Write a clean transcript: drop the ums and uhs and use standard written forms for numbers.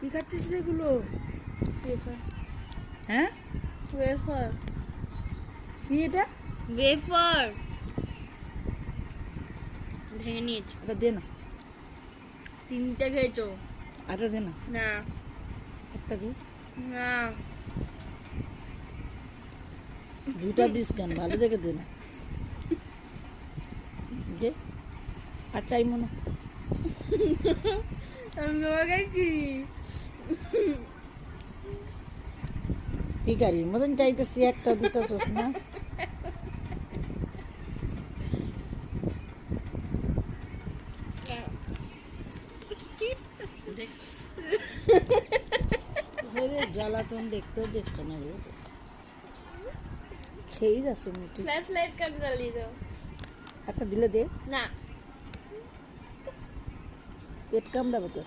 কি খাচ্ছিস রে এগুলো? ওয়েফার। হ্যাঁ, ওয়েফার। কি এটা? ওয়েফার ভেঙে নিয়েছি। এটা দে না, 3টে খেয়েছো? আটা দে না, না একটা দে। না, দুটা দিস কেন? ভালো দেখে দে না, দে। আর চাইবো না। আমি তোমাকে কি ভিখারির মতন চাইতেছি, একটা দুটা শোষ না। জ্বালাতন দেখতেও দেখছে না রে, খেয়েই যাচ্ছে মুঠি। ফ্ল্যাশ লাইট কাট জ্বালিয়ে দাও। একটা দিলে দে, না, পেট কামড়াবে তোর।